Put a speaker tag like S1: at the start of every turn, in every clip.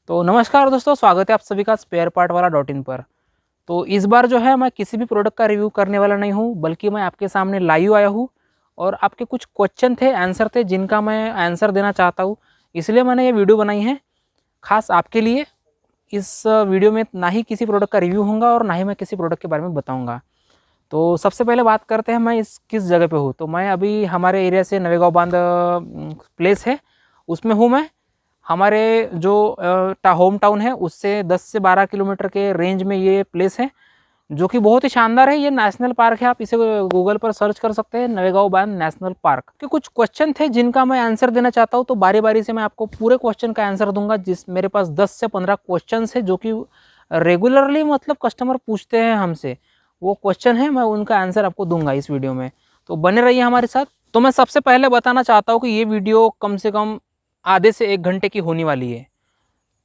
S1: तो नमस्कार दोस्तों, स्वागत है आप सभी का स्पेयर पार्ट वाला .in पर। तो इस बार जो है मैं किसी भी प्रोडक्ट का रिव्यू करने वाला नहीं हूँ, बल्कि मैं आपके सामने लाइव आया हूँ और आपके कुछ क्वेश्चन थे, आंसर थे, जिनका मैं आंसर देना चाहता हूँ। इसलिए मैंने ये वीडियो बनाई है खास आपके लिए। इस वीडियो में ना ही किसी प्रोडक्ट का रिव्यू होगा और ना ही मैं किसी प्रोडक्ट के बारे में बताऊँगा। तो सबसे पहले बात करते हैं मैं इस किस जगह पे हूँ। तो मैं अभी हमारे एरिया से नवेगांव बांध प्लेस है, उसमें हूँ मैं। हमारे जो होम टाउन है उससे 10 से 12 किलोमीटर के रेंज में ये प्लेस है, जो कि बहुत ही शानदार है। ये नेशनल पार्क है, आप इसे गूगल पर सर्च कर सकते हैं, नवेगांव बांध नेशनल पार्क के कुछ क्वेश्चन थे जिनका मैं आंसर देना चाहता हूँ। तो बारी बारी से मैं आपको पूरे क्वेश्चन का आंसर दूंगा। जिस मेरे पास 10 से 15 क्वेश्चन है जो कि रेगुलरली मतलब कस्टमर पूछते हैं हमसे, वो क्वेश्चन है, मैं उनका आंसर आपको दूंगा इस वीडियो में। तो बने रहिए हमारे साथ। तो मैं सबसे पहले बताना चाहता हूँ कि ये वीडियो कम से कम आधे से 1 घंटे की होने वाली है।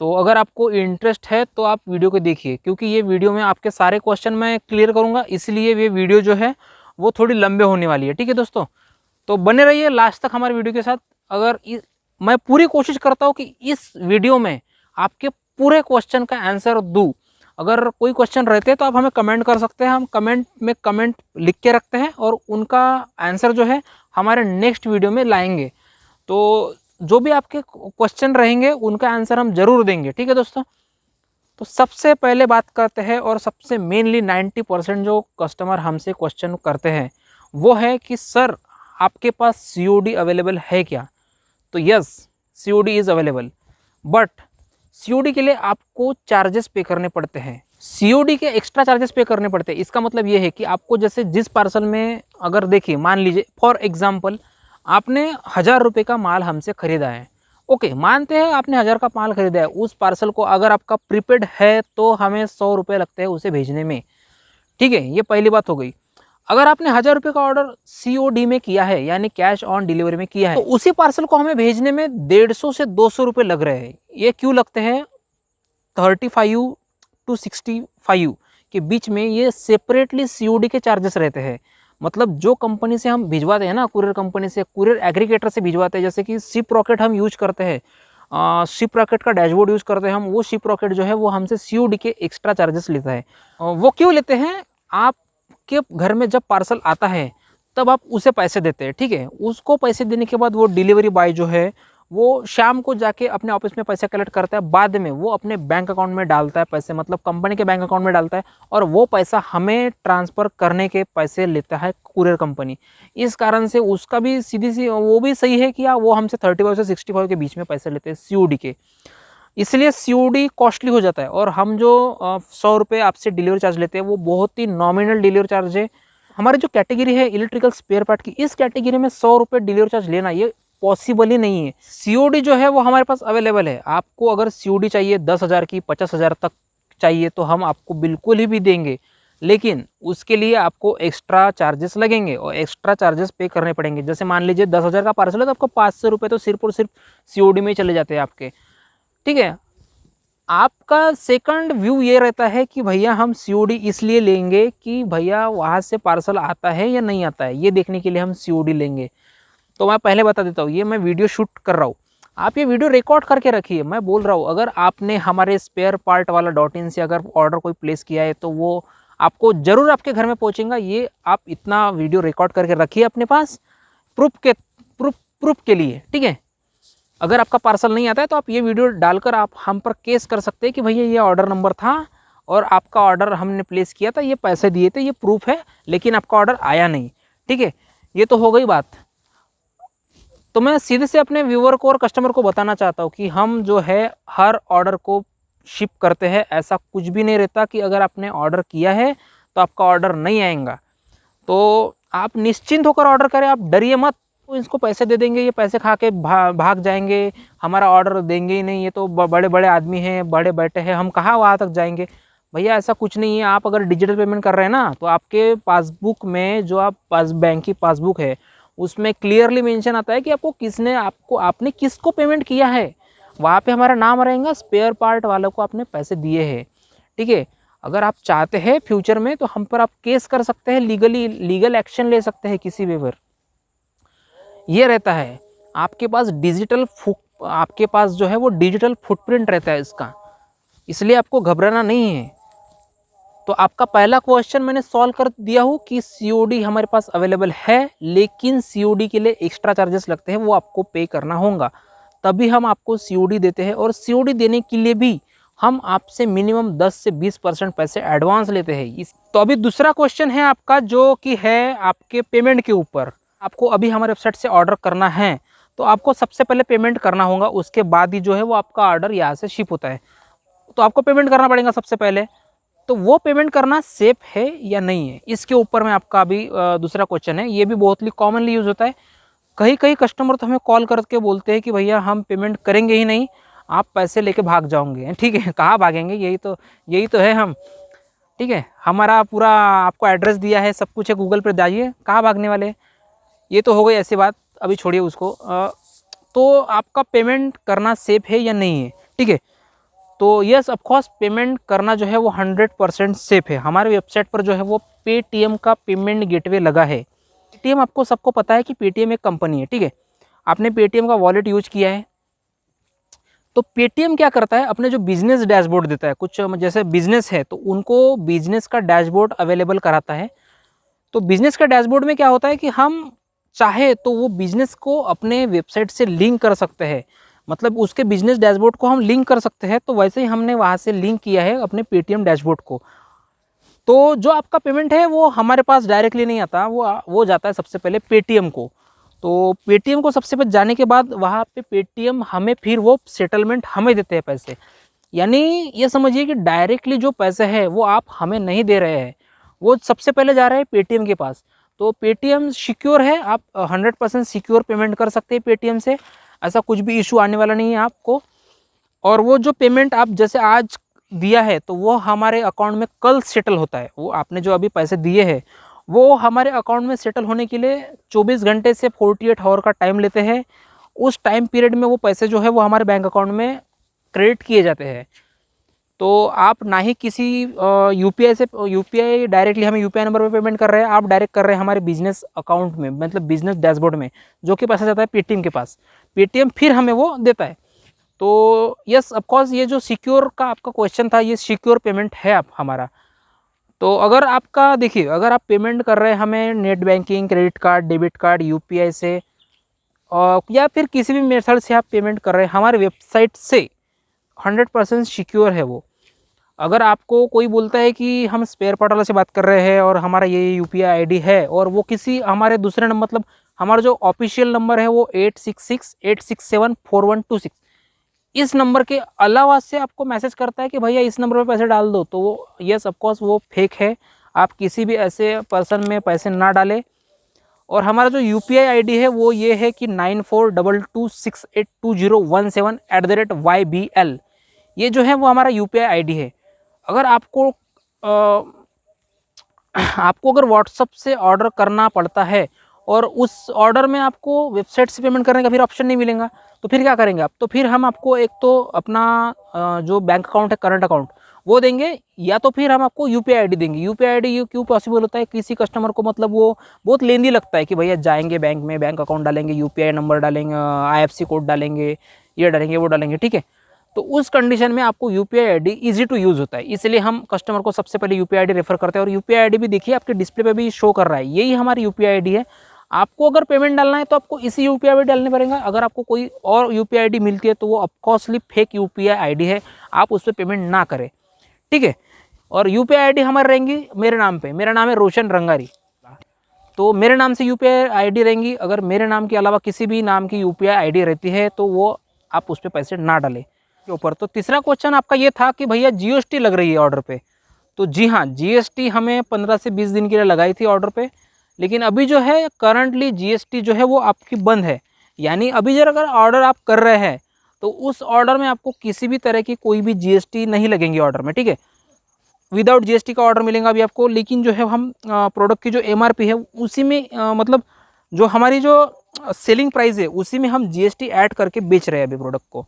S1: तो अगर आपको इंटरेस्ट है तो आप वीडियो को देखिए, क्योंकि ये वीडियो में आपके सारे क्वेश्चन मैं क्लियर करूंगा, इसलिए ये वीडियो जो है वो थोड़ी लंबे होने वाली है। ठीक है दोस्तों, तो बने रहिए लास्ट तक हमारे वीडियो के साथ। मैं पूरी कोशिश करता हूँ कि इस वीडियो में आपके पूरे क्वेश्चन का आंसर दूँ। अगर कोई क्वेश्चन रहते हैं तो आप हमें कमेंट कर सकते हैं, हम कमेंट में कमेंट लिख के रखते हैं और उनका आंसर जो है हमारे नेक्स्ट वीडियो में लाएंगे। तो जो भी आपके क्वेश्चन रहेंगे उनका आंसर हम जरूर देंगे। ठीक है दोस्तों, तो सबसे पहले बात करते हैं और सबसे मेनली 90% जो कस्टमर हमसे क्वेश्चन करते हैं वो है कि सर आपके पास COD अवेलेबल है क्या। तो yes, COD is available, but COD के लिए आपको चार्जेस पे करने पड़ते हैं। COD के एक्स्ट्रा चार्जेस पे करने पड़ते हैं। इसका मतलब ये है कि आपको जैसे जिस पार्सल में, अगर देखिए मान लीजिए फॉर एग्जांपल आपने 1000 रुपये का माल हमसे ख़रीदा है। ओके, मानते हैं आपने 1000 का माल खरीदा है। उस पार्सल को अगर आपका प्रीपेड है तो हमें 100 रुपये लगते हैं उसे भेजने में। ठीक है, ये पहली बात हो गई। अगर आपने 1000 रुपये का ऑर्डर COD में किया है, यानी कैश ऑन डिलीवरी में किया है, तो उसी पार्सल को हमें भेजने में 150 से 200 रुपये लग रहे हैं। ये क्यों लगते हैं? 35 to 65 के बीच में ये सेपरेटली COD के चार्जेस रहते हैं। मतलब जो कंपनी से हम भिजवाते हैं ना, कुरियर कंपनी से, कुरियर एग्रीगेटर से भिजवाते हैं, जैसे कि शिप रॉकेट हम यूज करते हैं, शिप रॉकेट का डैशबोर्ड यूज करते हैं हम, वो शिप रॉकेट जो है वो हमसे COD के एक्स्ट्रा चार्जेस लेता है। वो क्यों लेते हैं? आपके घर में जब पार्सल आता है तब आप उसे पैसे देते हैं। ठीक है, उसको पैसे देने के बाद वो डिलीवरी बॉय जो है वो शाम को जाके अपने ऑफिस में पैसे कलेक्ट करता है, बाद में वो अपने बैंक अकाउंट में डालता है पैसे, मतलब कंपनी के बैंक अकाउंट में डालता है, और वो पैसा हमें ट्रांसफ़र करने के पैसे लेता है कुरियर कंपनी। इस कारण से उसका भी सीधी सी वो भी सही है कि वो हमसे 35 से 65 के बीच में पैसे लेते हैं COD के, इसलिए COD कॉस्टली हो जाता है। और हम जो 100 रुपये आपसे डिलीवरी चार्ज लेते हैं वो बहुत ही नॉमिनल डिलीवरी चार्ज है। हमारी जो कैटेगरी है इलेक्ट्रिकल स्पेयर पार्ट की, इस कैटेगरी में 100 रुपये डिलीवरी चार्ज लेना ये पॉसिबल ही नहीं है। COD जो है वो हमारे पास अवेलेबल है। आपको अगर COD चाहिए 10,000 की, 50,000 तक चाहिए तो हम आपको बिल्कुल ही भी देंगे, लेकिन उसके लिए आपको एक्स्ट्रा चार्जेस लगेंगे और एक्स्ट्रा चार्जेस पे करने पड़ेंगे। जैसे मान लीजिए 10,000 का पार्सल है तो आपको 500 रुपये तो सिर्फ और सिर्फ COD में ही चले जाते हैं आपके। ठीक है, आपका सेकंड व्यू ये रहता है कि भैया हम COD इसलिए लेंगे कि भैया वहाँ से पार्सल आता है या नहीं आता है, ये देखने के लिए हम COD लेंगे। तो मैं पहले बता देता हूँ, ये मैं वीडियो शूट कर रहा हूँ, आप ये वीडियो रिकॉर्ड करके रखिए। मैं बोल रहा हूँ अगर आपने हमारे स्पेयर पार्ट वाला .in से अगर ऑर्डर कोई प्लेस किया है तो वो आपको ज़रूर आपके घर में पहुँचेगा। ये आप इतना वीडियो रिकॉर्ड करके रखिए अपने पास प्रूफ के लिए। ठीक है, अगर आपका पार्सल नहीं आता है तो आप ये वीडियो डालकर आप हम पर केस कर सकते हैं कि भैया ये ऑर्डर नंबर था और आपका ऑर्डर हमने प्लेस किया था, ये पैसे दिए थे, ये प्रूफ है, लेकिन आपका ऑर्डर आया नहीं। ठीक है, ये तो हो गई बात। तो मैं सीधे से अपने व्यूअर को और कस्टमर को बताना चाहता हूँ कि हम जो है हर ऑर्डर को शिप करते हैं। ऐसा कुछ भी नहीं रहता कि अगर आपने ऑर्डर किया है तो आपका ऑर्डर नहीं आएगा। तो आप निश्चिंत होकर ऑर्डर करें, आप डरिए मत। तो इसको पैसे दे देंगे, ये पैसे खा के भाग जाएंगे, हमारा ऑर्डर देंगे ही नहीं, ये तो बड़े बड़े आदमी हैं, बड़े बैठे हैं, हम कहाँ वहाँ तक जाएंगे। भैया ऐसा कुछ नहीं है। आप अगर डिजिटल पेमेंट कर रहे हैं ना, तो आपके पासबुक में जो बैंक की पासबुक है उसमें क्लियरली मेंशन आता है कि आपने किसको पेमेंट किया है। वहाँ पे हमारा नाम रहेगा, स्पेयर पार्ट वालों को आपने पैसे दिए हैं। ठीक है, अगर आप चाहते हैं फ्यूचर में तो हम पर आप केस कर सकते हैं, लीगल एक्शन ले सकते हैं किसी भी पर। ये रहता है आपके पास डिजिटल आपके पास जो है वो डिजिटल फुटप्रिंट रहता है इसका, इसलिए आपको घबराना नहीं है। तो आपका पहला क्वेश्चन मैंने सॉल्व कर दिया हूँ कि सीओडी हमारे पास अवेलेबल है, लेकिन सीओडी के लिए एक्स्ट्रा चार्जेस लगते हैं, वो आपको पे करना होगा, तभी हम आपको सीओडी देते हैं। और सीओडी देने के लिए भी हम आपसे मिनिमम 10 से 20% पैसे एडवांस लेते हैं। तो अभी दूसरा क्वेश्चन है आपका, जो कि है आपके पेमेंट के ऊपर। आपको अभी हमारे वेबसाइट से ऑर्डर करना है तो आपको सबसे पहले पेमेंट करना होगा, उसके बाद ही जो है वो आपका ऑर्डर यहाँ से शिप होता है। तो आपको पेमेंट करना पड़ेगा सबसे पहले। तो वो पेमेंट करना सेफ है या नहीं है, इसके ऊपर में आपका अभी दूसरा क्वेश्चन है। ये भी बहुत ही कॉमनली यूज़ होता है। कई कस्टमर तो हमें कॉल करके बोलते हैं कि भैया हम पेमेंट करेंगे ही नहीं, आप पैसे लेके भाग जाओगे। ठीक है, कहाँ भागेंगे, यही तो है हम। ठीक है, हमारा पूरा आपको एड्रेस दिया है, सब कुछ है, गूगल पर जाइए, कहाँ भागने वाले। ये तो हो गई ऐसी बात, अभी छोड़िए उसको। तो आपका पेमेंट करना सेफ है या नहीं है, ठीक है। तो यस ऑफकोर्स पेमेंट करना जो है वो 100% सेफ है। हमारे वेबसाइट पर जो है वो पेटीएम का पेमेंट गेटवे लगा है। पेटीएम आपको सबको पता है कि पेटीएम एक कंपनी है, ठीक है। आपने पेटीएम का वॉलेट यूज किया है, तो पेटीएम क्या करता है, अपने जो बिजनेस डैशबोर्ड देता है, कुछ जैसे बिजनेस है तो उनको बिजनेस का डैशबोर्ड अवेलेबल कराता है। तो बिजनेस का डैशबोर्ड में क्या होता है कि हम चाहे तो वो बिजनेस को अपने वेबसाइट से लिंक कर सकते हैं, मतलब उसके बिजनेस डैशबोर्ड को हम लिंक कर सकते हैं। तो वैसे ही हमने वहाँ से लिंक किया है अपने पेटीएम डैशबोर्ड को। तो जो आपका पेमेंट है वो हमारे पास डायरेक्टली नहीं आता, वो जाता है सबसे पहले पेटीएम को। तो पेटीएम को सबसे पहले जाने के बाद वहाँ पे पेटीएम हमें फिर वो सेटलमेंट हमें देते हैं पैसे। यानी ये समझिए कि डायरेक्टली जो पैसे है वो आप हमें नहीं दे रहे हैं, वो सबसे पहले जा रहे हैं पेटीएम के पास। तो पेटीएम सिक्योर है, आप 100% सिक्योर पेमेंट कर सकते हैं पेटीएम से, ऐसा कुछ भी इशू आने वाला नहीं है आपको। और वो जो पेमेंट आप जैसे आज दिया है तो वो हमारे अकाउंट में कल सेटल होता है। वो आपने जो अभी पैसे दिए हैं वो हमारे अकाउंट में सेटल होने के लिए 24 घंटे से 48 आवर का टाइम लेते हैं। उस टाइम पीरियड में वो पैसे जो है वो हमारे बैंक अकाउंट में क्रेडिट किए जाते हैं। तो आप ना ही किसी यूपीआई डायरेक्टली हमें यूपीआई नंबर पे पेमेंट कर रहे हैं, आप डायरेक्ट कर रहे हैं हमारे बिजनेस अकाउंट में, मतलब बिजनेस डैशबोर्ड में, जो कि पैसा जाता है पेटीएम के पास। पेटीएम फिर हमें वो देता है। तो यस ऑफकोर्स ये जो सिक्योर का आपका क्वेश्चन था, ये सिक्योर पेमेंट है आप हमारा। तो अगर आपका देखिए, अगर आप पेमेंट कर रहे हैं हमें net banking, credit card, debit card, UPI से, और या फिर किसी भी मेथड से आप पेमेंट कर रहे हैं हमारे वेबसाइट से, 100% सिक्योर है वो। अगर आपको कोई बोलता है कि हम स्पेयर पार्ट वाले से बात कर रहे हैं और हमारा ये यूपीआई आईडी है, और वो किसी हमारे दूसरे नंबर, मतलब हमारा जो ऑफिशियल नंबर है वो 8668674126, इस नंबर के अलावा से आपको मैसेज करता है कि भैया इस नंबर पे पैसे डाल दो, तो वो यस ऑफकोर्स वो फेक है। आप किसी भी ऐसे पर्सन में पैसे ना डालें। और हमारा जो यूपीआई आईडी है वो ये है कि 9422682017 ये जो है वो हमारा यूपीआई आईडी है। अगर आपको अगर व्हाट्सअप से ऑर्डर करना पड़ता है और उस ऑर्डर में आपको वेबसाइट से पेमेंट करने का फिर ऑप्शन नहीं मिलेगा, तो फिर क्या करेंगे आप? तो फिर हम आपको एक तो अपना जो बैंक अकाउंट है, करंट अकाउंट, वो देंगे, या तो फिर हम आपको यूपीआई आईडी देंगे। यूपीआई आईडी ये क्यों पॉसिबल होता है, किसी कस्टमर को मतलब वो बहुत लेंदी लगता है कि भैया जाएंगे बैंक में, बैंक अकाउंट डालेंगे, यूपीआई नंबर डालेंगे, आईएफएससी कोड डालेंगे, ये डालेंगे, वो डालेंगे, ठीक है। तो उस कंडीशन में आपको UPI ID easy to use होता है, इसलिए हम कस्टमर को सबसे पहले यूपीआई आईडी रेफर करते हैं। और यूपीआई आईडी भी देखिए आपके डिस्प्ले पे भी शो कर रहा है, यही हमारी यूपीआई आईडी है। आपको अगर पेमेंट डालना है तो आपको इसी यूपीआई आईडी डालने पड़ेगा। अगर आपको कोई और यूपीआई आईडी मिलती है तो वो ऑफकोर्सली फेक यूपीआई आईडी है, आप उस पर पेमेंट ना करें, ठीक है। और यूपीआई आईडी हमारी रहेंगी मेरे नाम पे, मेरा नाम है रोशन रंगारी, तो मेरे नाम से यूपीआई आईडी रहेंगी। अगर मेरे नाम के अलावा किसी भी नाम की यूपीआई आईडी रहती है तो वो आप उस पर पैसे ना डालें के ऊपर। तो तीसरा क्वेश्चन आपका ये था कि भैया जीएसटी लग रही है ऑर्डर पे। तो जी हाँ, जीएसटी हमें 15 से 20 दिन के लिए लगाई थी ऑर्डर पे, लेकिन अभी जो है करंटली जीएसटी जो है वो आपकी बंद है। यानी अभी जब अगर ऑर्डर आप कर रहे हैं तो उस ऑर्डर में आपको किसी भी तरह की कोई भी जीएसटी नहीं लगेंगी ऑर्डर में, ठीक है। विदाउट जीएसटी का ऑर्डर मिलेगा अभी आपको। लेकिन जो है हम प्रोडक्ट की जो एमआरपी है उसी में मतलब जो हमारी जो सेलिंग प्राइस है उसी में हम जीएसटी ऐड करके बेच रहे हैं अभी प्रोडक्ट को।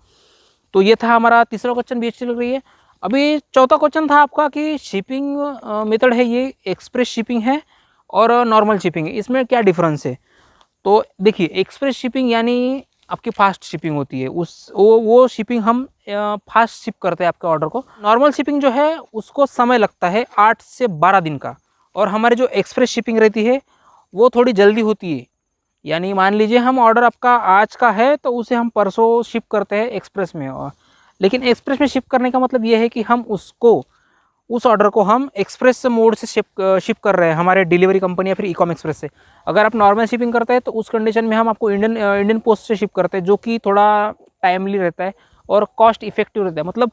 S1: तो ये था हमारा तीसरा क्वेश्चन, जीएसटी लग रही है। अभी चौथा क्वेश्चन था आपका कि शिपिंग मेथड है ये एक्सप्रेस शिपिंग है और नॉर्मल शिपिंग है, इसमें क्या डिफरेंस है? तो देखिए एक्सप्रेस शिपिंग यानी आपकी फास्ट शिपिंग होती है, वो शिपिंग हम फास्ट शिप करते हैं आपके ऑर्डर को। नॉर्मल शिपिंग जो है उसको समय लगता है 8 से 12 दिन का, और हमारे जो एक्सप्रेस शिपिंग रहती है वो थोड़ी जल्दी होती है। यानी मान लीजिए हम ऑर्डर आपका आज का है तो उसे हम परसों शिप करते हैं एक्सप्रेस में, लेकिन एक्सप्रेस में शिप करने का मतलब ये है कि हम उस ऑर्डर को हम एक्सप्रेस मोड से शिप कर रहे हैं हमारे डिलीवरी कंपनी या फिर ई-कॉम एक्सप्रेस से। अगर आप नॉर्मल शिपिंग करते हैं तो उस कंडीशन में हम आपको इंडियन पोस्ट से शिप करते हैं, जो कि थोड़ा टाइमली रहता है और कॉस्ट इफेक्टिव रहता है। मतलब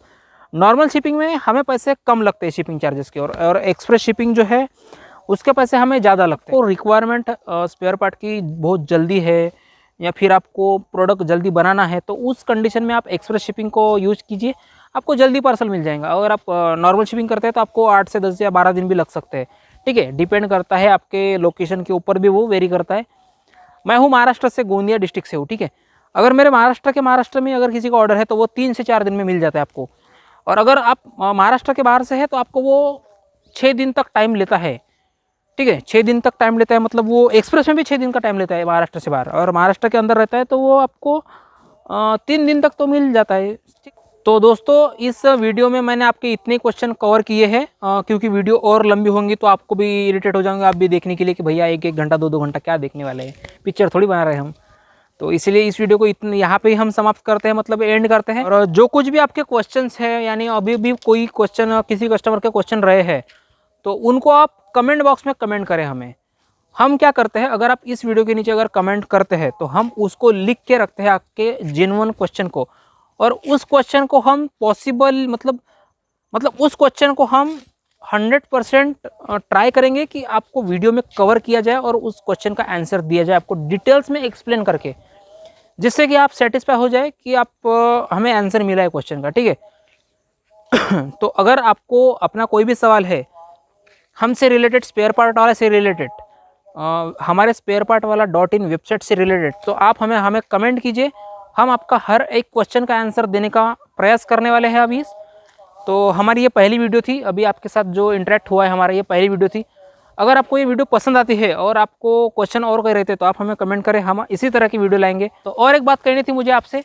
S1: नॉर्मल शिपिंग में हमें पैसे कम लगते हैं शिपिंग चार्जेस के, और एक्सप्रेस शिपिंग जो है उसके पैसे हमें ज़्यादा लगते हैं। तो रिक्वायरमेंट स्पेयर पार्ट की बहुत जल्दी है या फिर आपको प्रोडक्ट जल्दी बनाना है तो उस कंडीशन में आप एक्सप्रेस शिपिंग को यूज़ कीजिए, आपको जल्दी पार्सल मिल जाएगा। अगर आप नॉर्मल शिपिंग करते हैं तो आपको 8 से 10 या 12 दिन भी लग सकते हैं। ठीक है, डिपेंड करता है आपके लोकेशन के ऊपर भी, वो वेरी करता है। मैं हूँ महाराष्ट्र से, गोंदिया डिस्ट्रिक्ट से हूँ। ठीक है, अगर मेरे महाराष्ट्र में अगर किसी का ऑर्डर है तो वो 3 से 4 दिन में मिल जाता है आपको, और अगर आप महाराष्ट्र के बाहर से है तो आपको वो 6 दिन तक टाइम लेता है। ठीक है, 6 दिन तक टाइम लेता है, मतलब वो एक्सप्रेस में भी 6 दिन का टाइम लेता है महाराष्ट्र से बाहर, और महाराष्ट्र के अंदर रहता है तो वो आपको 3 दिन तक तो मिल जाता है। तो दोस्तों इस वीडियो में मैंने आपके इतने क्वेश्चन कवर किए हैं, क्योंकि वीडियो और लंबी होंगी तो आपको भी इरिटेट हो जाएंगे आप भी देखने के लिए कि भैया 1-1 घंटा 2-2 घंटा क्या देखने वाले हैं, पिक्चर थोड़ी बना रहे हैं हम। तो इसलिए इस वीडियो को इतने यहाँ पे ही हम समाप्त करते हैं, मतलब एंड करते हैं। और जो कुछ भी आपके क्वेश्चंस हैं, यानी अभी भी कोई क्वेश्चन किसी कस्टमर के क्वेश्चन रहे हैं तो उनको आप कमेंट बॉक्स में कमेंट करें हमें। हम क्या करते हैं, अगर आप इस वीडियो के नीचे अगर कमेंट करते हैं तो हम उसको लिख के रखते हैं आपके जेन्युइन क्वेश्चन को, और उस क्वेश्चन को हम पॉसिबल मतलब उस क्वेश्चन को हम 100% ट्राई करेंगे कि आपको वीडियो में कवर किया जाए और उस क्वेश्चन का आंसर दिया जाए आपको डिटेल्स में एक्सप्लेन करके, जिससे कि आप सेटिस्फाई हो जाए कि आप हमें आंसर मिला है क्वेश्चन का। ठीक है तो अगर आपको अपना कोई भी सवाल है हमसे रिलेटेड, स्पेयर पार्ट वाला से रिलेटेड, हमारे स्पेयर पार्ट वाला .in वेबसाइट से रिलेटेड, तो आप हमें कमेंट कीजिए। हम आपका हर एक क्वेश्चन का आंसर देने का प्रयास करने वाले हैं अभी। तो हमारी ये पहली वीडियो थी, अभी आपके साथ जो इंटरेक्ट हुआ है हमारा ये पहली वीडियो थी। अगर आपको ये वीडियो पसंद आती है और आपको क्वेश्चन और कोई रहते तो आप हमें कमेंट करें, हम इसी तरह की वीडियो लाएंगे। तो और एक बात कहनी थी मुझे आपसे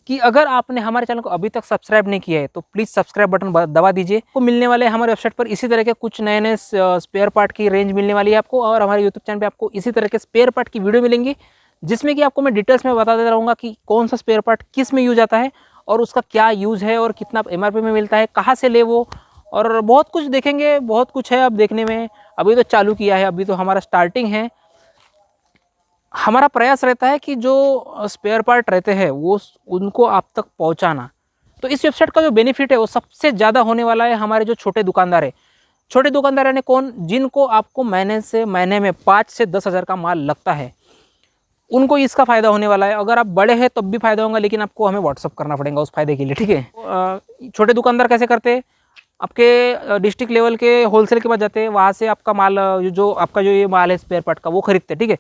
S1: कि अगर आपने हमारे चैनल को अभी तक सब्सक्राइब नहीं किया है तो प्लीज़ सब्सक्राइब बटन दबा दीजिए। आपको मिलने वाले हमारे वेबसाइट पर इसी तरह के कुछ नए नए स्पेयर पार्ट की रेंज मिलने वाली है आपको, और हमारे यूट्यूब चैनल पे आपको इसी तरह के स्पेयर पार्ट की वीडियो मिलेंगी, जिसमें कि आपको मैं डिटेल्स में बता देता रहूँगा कि कौन सा स्पेयर पार्ट किस में यूज आता है और उसका क्या यूज़ है और कितना MRP में मिलता है, कहाँ से ले वो, और बहुत कुछ देखेंगे। बहुत कुछ है अब देखने में, अभी तो चालू किया है, अभी तो हमारा स्टार्टिंग है। हमारा प्रयास रहता है कि जो स्पेयर पार्ट रहते हैं वो उनको आप तक पहुंचाना। तो इस वेबसाइट का जो बेनिफिट है वो सबसे ज़्यादा होने वाला है हमारे जो छोटे दुकानदार है। छोटे दुकानदार यानी कौन, जिनको आपको महीने में 5 से 10 हज़ार का माल लगता है, उनको इसका फ़ायदा होने वाला है। अगर आप बड़े हैं तब भी फ़ायदा होगा, लेकिन आपको हमें व्हाट्सअप करना पड़ेगा उस फायदे के लिए। ठीक है, छोटे दुकानदार कैसे करते हैं, आपके डिस्ट्रिक्ट लेवल के होलसेल के पास जाते हैं, वहाँ से आपका माल जो आपका जो ये माल है स्पेयर पार्ट का वो खरीदते हैं। ठीक है,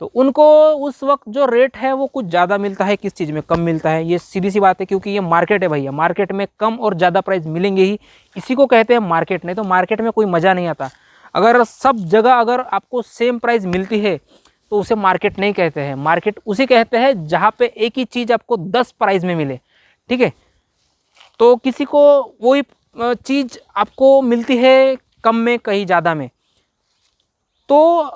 S1: तो उनको उस वक्त जो रेट है वो कुछ ज़्यादा मिलता है, किस चीज़ में कम मिलता है, ये सीधी सी बात है, क्योंकि ये मार्केट है भैया। मार्केट में कम और ज़्यादा प्राइस मिलेंगे ही, इसी को कहते हैं मार्केट। नहीं तो मार्केट में कोई मज़ा नहीं आता। अगर सब जगह अगर आपको सेम प्राइस मिलती है तो उसे मार्केट नहीं कहते हैं। मार्केट उसे कहते हैं जहाँ पे एक ही चीज़ आपको 10 प्राइस में मिले। ठीक है, तो किसी को वही चीज़ आपको मिलती है कम में, कहीं ज़्यादा में। तो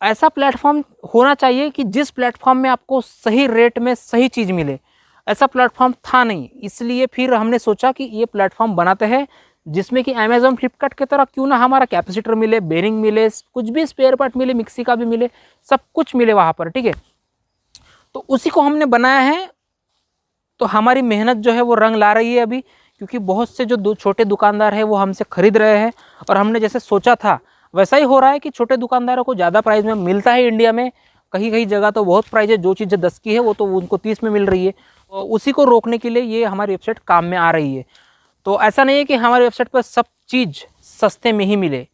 S1: ऐसा प्लेटफॉर्म होना चाहिए कि जिस प्लेटफॉर्म में आपको सही रेट में सही चीज़ मिले। ऐसा प्लेटफॉर्म था नहीं, इसलिए फिर हमने सोचा कि ये प्लेटफॉर्म बनाते हैं जिसमें कि अमेज़ॉन फ्लिपकार्ट की तरह क्यों ना हमारा कैपेसिटर मिले, बेरिंग मिले, कुछ भी स्पेयर पार्ट मिले, मिक्सी का भी मिले, सब कुछ मिले वहाँ पर। ठीक है, तो उसी को हमने बनाया है। तो हमारी मेहनत जो है वो रंग ला रही है अभी, क्योंकि बहुत से जो छोटे दुकानदार हैं वो हमसे खरीद रहे हैं, और हमने जैसे सोचा था वैसा ही हो रहा है कि छोटे दुकानदारों को ज़्यादा प्राइस में मिलता है इंडिया में। कहीं कहीं जगह तो बहुत प्राइस है, जो चीज़ 10 की है वो तो उनको 30 में मिल रही है। तो उसी को रोकने के लिए ये हमारी वेबसाइट काम में आ रही है। तो ऐसा नहीं है कि हमारी वेबसाइट पर सब चीज़ सस्ते में ही मिले,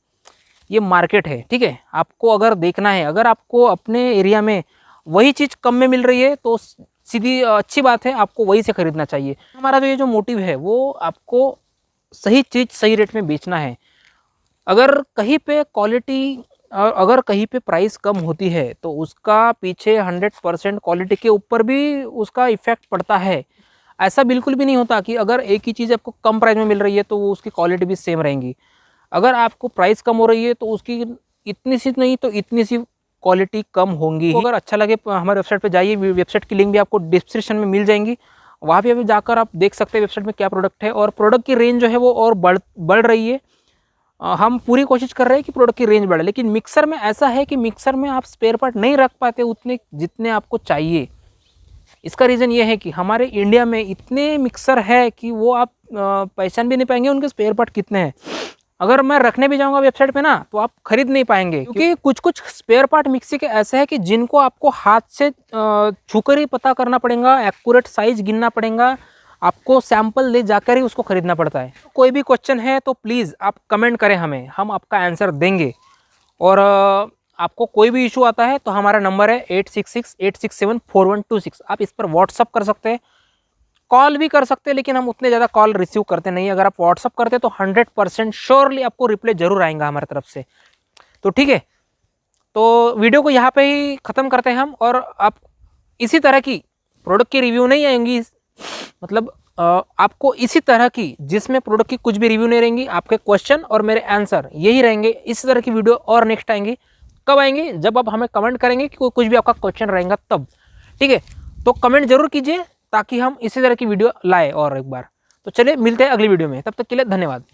S1: ये मार्केट है। ठीक है, आपको अगर देखना है, अगर आपको अपने एरिया में वही चीज़ कम में मिल रही है तो सीधी अच्छी बात है, आपको वही से खरीदना चाहिए। हमारा जो ये जो मोटिव है वो आपको सही चीज़ सही रेट में बेचना है। अगर कहीं पे क्वालिटी अगर कहीं पे प्राइस कम होती है तो उसका पीछे 100% क्वालिटी के ऊपर भी उसका इफेक्ट पड़ता है। ऐसा बिल्कुल भी नहीं होता कि अगर एक ही चीज़ आपको कम प्राइस में मिल रही है तो उसकी क्वालिटी भी सेम रहेंगी। अगर आपको प्राइस कम हो रही है तो उसकी इतनी सी नहीं तो इतनी सी क्वालिटी कम होंगी। अगर अच्छा लगे हमारे वेबसाइट पे जाइए, वेबसाइट की लिंक भी आपको डिस्क्रिप्शन में मिल जाएंगी। वहाँ पे जाकर आप देख सकते हैं वेबसाइट में क्या प्रोडक्ट है, और प्रोडक्ट की रेंज जो है वो और बढ़ रही है। हम पूरी कोशिश कर रहे हैं कि प्रोडक्ट की रेंज बढ़े, लेकिन मिक्सर में ऐसा है कि मिक्सर में आप स्पेयर पार्ट नहीं रख पाते उतने जितने आपको चाहिए। इसका रीज़न ये है कि हमारे इंडिया में इतने मिक्सर है कि वो आप पहचान भी नहीं पाएंगे उनके स्पेयर पार्ट कितने हैं। अगर मैं रखने भी जाऊंगा वेबसाइट पे ना तो आप खरीद नहीं पाएंगे, क्योंकि कुछ कुछ स्पेयर पार्ट मिक्सी के ऐसे हैं कि जिनको आपको हाथ से छूकर ही पता करना पड़ेगा, एक्यूरेट साइज गिनना पड़ेगा, आपको सैंपल ले जाकर ही उसको खरीदना पड़ता है। कोई भी क्वेश्चन है तो प्लीज़ आप कमेंट करें हमें, हम आपका आंसर देंगे। और आपको कोई भी इशू आता है तो हमारा नंबर है 8668674126। आप इस पर व्हाट्सअप कर सकते हैं, कॉल भी कर सकते हैं, लेकिन हम उतने ज़्यादा कॉल रिसीव करते नहीं। अगर आप व्हाट्सअप करते तो 100% श्योरली आपको रिप्लाई जरूर आएगा हमारी तरफ से। तो ठीक है, तो वीडियो को यहाँ पे ही ख़त्म करते हैं हम। और आप इसी तरह की प्रोडक्ट की रिव्यू नहीं आएंगी, मतलब आपको इसी तरह की जिसमें प्रोडक्ट की कुछ भी रिव्यू नहीं रहेंगी, आपके क्वेश्चन और मेरे आंसर यही रहेंगे। इस तरह की वीडियो और नेक्स्ट आएंगी। कब आएंगी? जब आप हमें कमेंट करेंगे कि कुछ भी आपका क्वेश्चन रहेगा तब। ठीक है, तो कमेंट जरूर कीजिए ताकि हम इसी तरह की वीडियो लाए और एक बार। तो चलिए मिलते हैं अगली वीडियो में, तब तक के लिए धन्यवाद।